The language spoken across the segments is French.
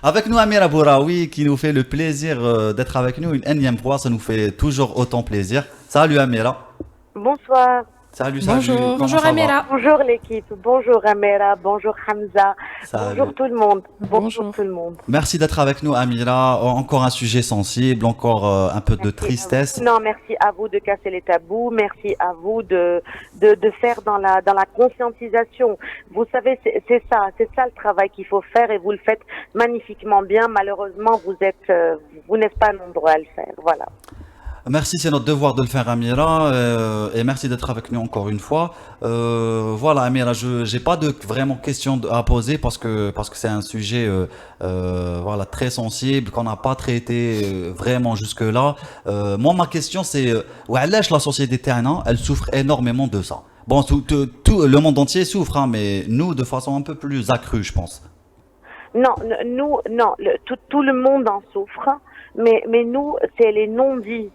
Avec nous, Amira Bouraoui, qui nous fait le plaisir d'être avec nous une énième fois. Ça nous fait toujours autant plaisir. Salut Amira. Bonsoir. Salut, salut. Bonjour, Comment bonjour ça va? Amira. Bonjour l'équipe. Bonjour Amera. Bonjour Hamza. Bonjour Salut. tout le monde. Bonjour Bonjour. tout le monde. Merci d'être avec nous, Amira. Encore un sujet sensible, encore un peu de Merci à vous. tristesse. Non, merci à vous de casser les tabous. Merci à vous de faire dans la conscientisation. Vous savez, c'est ça le travail qu'il faut faire et vous le faites magnifiquement bien. Malheureusement, vous n'êtes pas nombreux à le faire. Voilà. Merci, c'est notre devoir de le faire, Amira, et merci d'être avec nous encore une fois. Voilà, Amira, je j'ai pas de vraiment questions à poser parce que c'est un sujet voilà très sensible qu'on n'a pas traité vraiment jusque là. Moi, ma question c'est وعلاش la société تاعنا, elle souffre énormément de ça. Bon, tout le monde entier souffre, hein, mais nous de façon un peu plus accrue, je pense. Non, nous, non, tout le monde en souffre, mais nous, c'est les non-dits.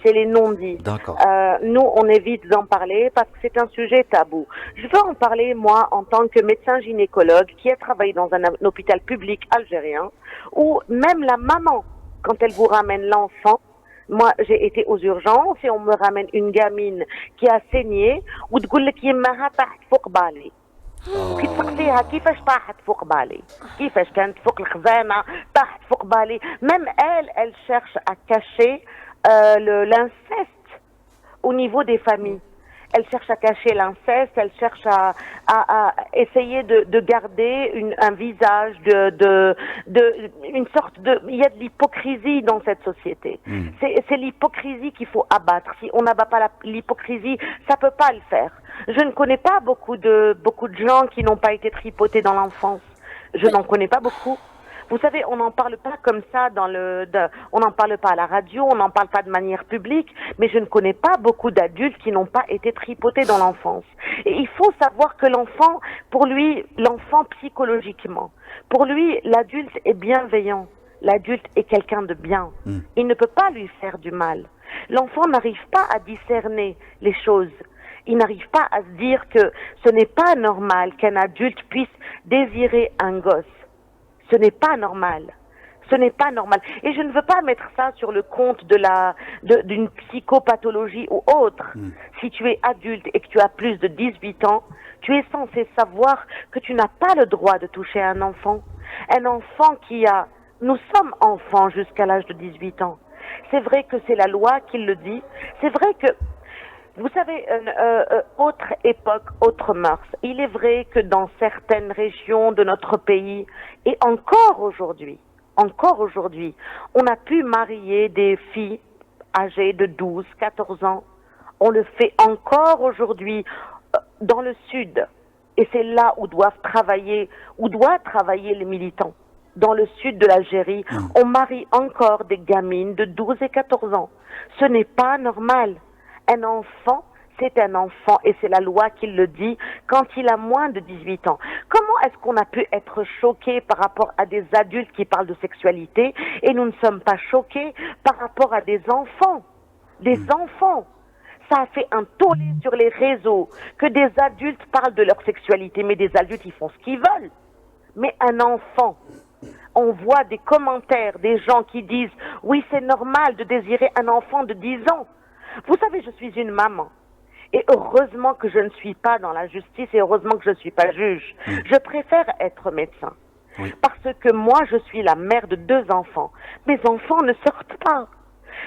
C'est les non-dits. D'accord. Nous, on évite d'en parler parce que c'est un sujet tabou. Je veux en parler, moi, en tant que médecin gynécologue qui a travaillé dans un hôpital public algérien, où même la maman, quand elle vous ramène l'enfant, moi, j'ai été aux urgences et on me ramène une gamine qui a saigné, ou تقول لك يماها طاحت فوق بالي. وكي تسقسيها كيفاش طاحت فوق بالي كيفاش كانت فوق الخزانه طاحت فوق بالي même elle cherche à cacher l'inceste au niveau des familles. Elle cherche à cacher l'inceste, elle cherche à essayer de garder un visage une sorte de, il y a de l'hypocrisie dans cette société. C'est l'hypocrisie qu'il faut abattre. Si on n'abat pas l'hypocrisie, ça peut pas le faire. Je ne connais pas beaucoup de gens qui n'ont pas été tripotés dans l'enfance. Je n'en connais pas beaucoup. Vous savez, on n'en parle pas comme ça on n'en parle pas à la radio, on n'en parle pas de manière publique, mais je ne connais pas beaucoup d'adultes qui n'ont pas été tripotés dans l'enfance. Et il faut savoir que l'enfant psychologiquement, pour lui, l'adulte est bienveillant. L'adulte est quelqu'un de bien. Il ne peut pas lui faire du mal. L'enfant n'arrive pas à discerner les choses. Il n'arrive pas à se dire que ce n'est pas normal qu'un adulte puisse désirer un gosse. Ce n'est pas normal. Ce n'est pas normal. Et je ne veux pas mettre ça sur le compte d'une psychopathologie ou autre. Si tu es adulte et que tu as plus de 18 ans, tu es censé savoir que tu n'as pas le droit de toucher un enfant. Un enfant nous sommes enfants jusqu'à l'âge de 18 ans. C'est vrai que c'est la loi qui le dit. C'est vrai que vous savez, autre époque, autre mœurs. Il est vrai que dans certaines régions de notre pays, et encore aujourd'hui, on a pu marier des filles âgées de 12, 14 ans. On le fait encore aujourd'hui dans le sud. Et c'est là où doivent travailler les militants. Dans le sud de l'Algérie, on marie encore des gamines de 12 et 14 ans. Ce n'est pas normal. Un enfant, c'est un enfant et c'est la loi qui le dit quand il a moins de 18 ans. Comment est-ce qu'on a pu être choqué par rapport à des adultes qui parlent de sexualité et nous ne sommes pas choqués par rapport à des enfants? Des enfants. Ça a fait un tollé sur les réseaux que des adultes parlent de leur sexualité, mais des adultes, ils font ce qu'ils veulent. Mais un enfant, on voit des commentaires, des gens qui disent « Oui, c'est normal de désirer un enfant de 10 ans ». Vous savez, je suis une maman. Et heureusement que je ne suis pas dans la justice et heureusement que je ne suis pas juge. Je préfère être médecin. Parce que moi, je suis la mère de 2 enfants. Mes enfants ne sortent pas.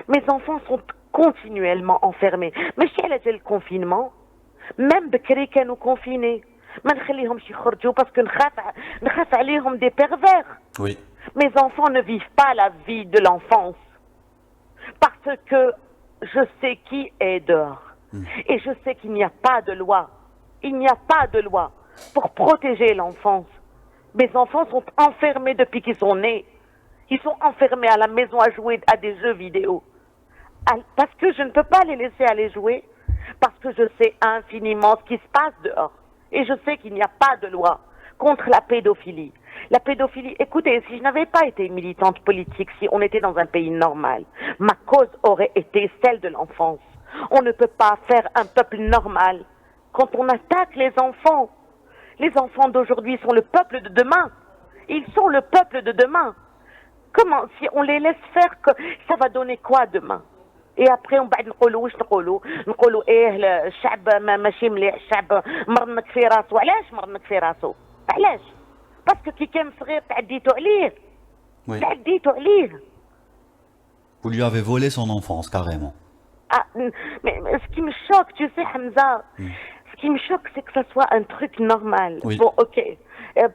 Mes enfants sont continuellement enfermés. Mais si elle était le confinement, même بكري كانوا confinés. ما نخليهمش يخرجوا parce que نخاف عليهم des pervers. Oui. Mes enfants ne vivent pas la vie de l'enfance. Parce que je sais qui est dehors. Et je sais qu'il n'y a pas de loi. Il n'y a pas de loi pour protéger l'enfance. Mes enfants sont enfermés depuis qu'ils sont nés. Ils sont enfermés à la maison à jouer à des jeux vidéo. Parce que je ne peux pas les laisser aller jouer. Parce que je sais infiniment ce qui se passe dehors. Et je sais qu'il n'y a pas de loi contre la pédophilie. La pédophilie, écoutez, si je n'avais pas été militante politique, si on était dans un pays normal, ma cause aurait été celle de l'enfance. On ne peut pas faire un peuple normal quand on attaque les enfants. Les enfants d'aujourd'hui sont le peuple de demain. Ils sont le peuple de demain. Comment, si on les laisse faire, ça va donner quoi demain? Et après on بعد نقولوا واش نقولوا ايه الشعب ماشي مليح الشعب مرنك في راسو علاش مرنك في راسو علاش باسكو كي كان صغير Oui. تعديتوا عليه Vous lui avez volé son enfance, carrément. Ah, mais ce qui me choque, tu sais, Hamza, ce qui me choque, c'est que ça soit un truc normal. Oui. Bon, ok.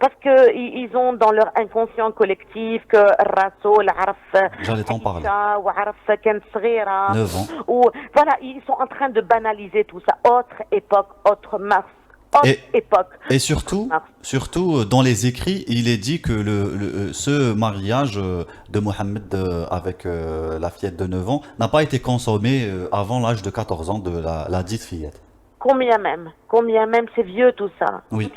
Parce que ils ont dans leur inconscient collectif que Rasoul, Araf, J'allais t'en parler. ou Araf Ken Srira, 9 ans. ou voilà, ils sont en train de banaliser tout ça. Autre époque, autre mars. Autre époque. Et surtout, dans les écrits, il est dit que ce mariage de Mohamed avec la fillette de 9 ans n'a pas été consommé avant l'âge de 14 ans de la dite fillette. Combien même, c'est vieux tout ça. Oui.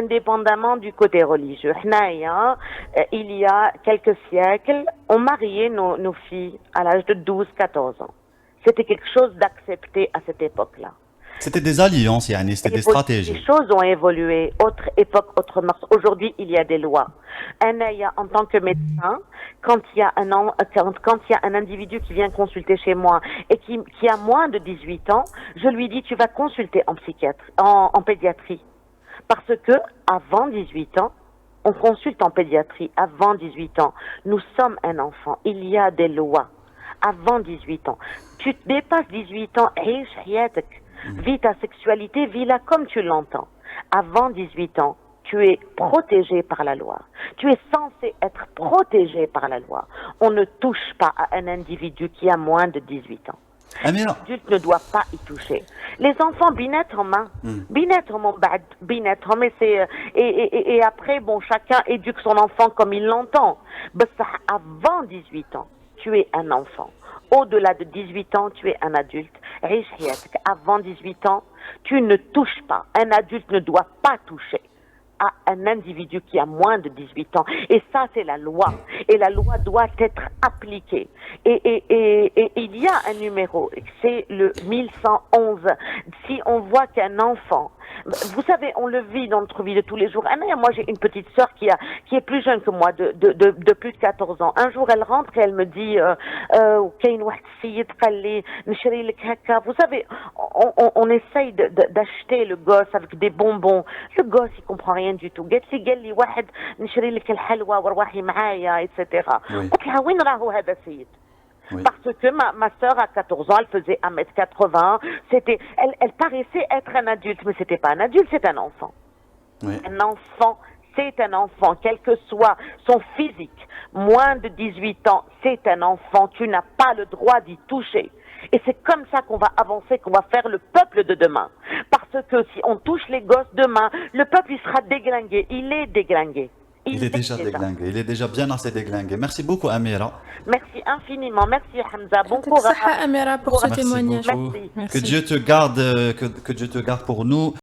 Indépendamment du côté religieux. Il y a quelques siècles, on mariait nos filles à l'âge de 12-14 ans. C'était quelque chose d'accepté à cette époque-là. C'était des alliances, yani, c'était des stratégies. Les choses ont évolué. Autre époque, autre mars. Aujourd'hui, il y a des lois. En tant que médecin, quand il y a un individu qui vient consulter chez moi et qui a moins de 18 ans, je lui dis tu vas consulter en pédiatrie. Parce que avant 18 ans, on consulte en pédiatrie. Avant 18 ans, nous sommes un enfant. Il y a des lois. Avant 18 ans. Tu dépasses 18 ans, vis ta sexualité, vis-la comme tu l'entends. Avant 18 ans, tu es protégé par la loi. Tu es censé être protégé par la loi. On ne touche pas à un individu qui a moins de 18 ans. L'adulte ne doit pas y toucher. Les enfants, et après, bon, chacun éduque son enfant comme il l'entend. Avant 18 ans, tu es un enfant. Au-delà de 18 ans, tu es un adulte. Avant 18 ans, tu ne touches pas. Un adulte ne doit pas toucher à un individu qui a moins de 18 ans. Et ça, c'est la loi. Et la loi doit être appliquée. Et il y a un numéro, c'est le 1111. Si on voit qu'un enfant, vous savez, on le vit dans notre vie de tous les jours. Moi, j'ai une petite sœur qui est plus jeune que moi, de plus de 14 ans. Un jour, elle rentre et elle me dit, vous savez, on essaye d'acheter le gosse avec des bonbons. Le gosse, il comprend rien du tout. etc. Oui. Parce que ma sœur à 14 ans, elle faisait 1m80. Elle paraissait être un adulte, mais c'était pas un adulte, c'est un enfant. Oui. Un enfant, c'est un enfant, quel que soit son physique. Moins de 18 ans, c'est un enfant. Tu n'as pas le droit d'y toucher. Et c'est comme ça qu'on va avancer, qu'on va faire le peuple de demain. Parce que si on touche les gosses demain, le peuple, il sera déglingué. Il est déglingué. Il est déjà déglingué. Il est déjà bien assez déglingué. Merci beaucoup, Amira. Merci infiniment. Merci, Hamza. Bon courage. Amira, pour ce témoignage. Merci beaucoup. Que Dieu te garde, que Dieu te garde pour nous.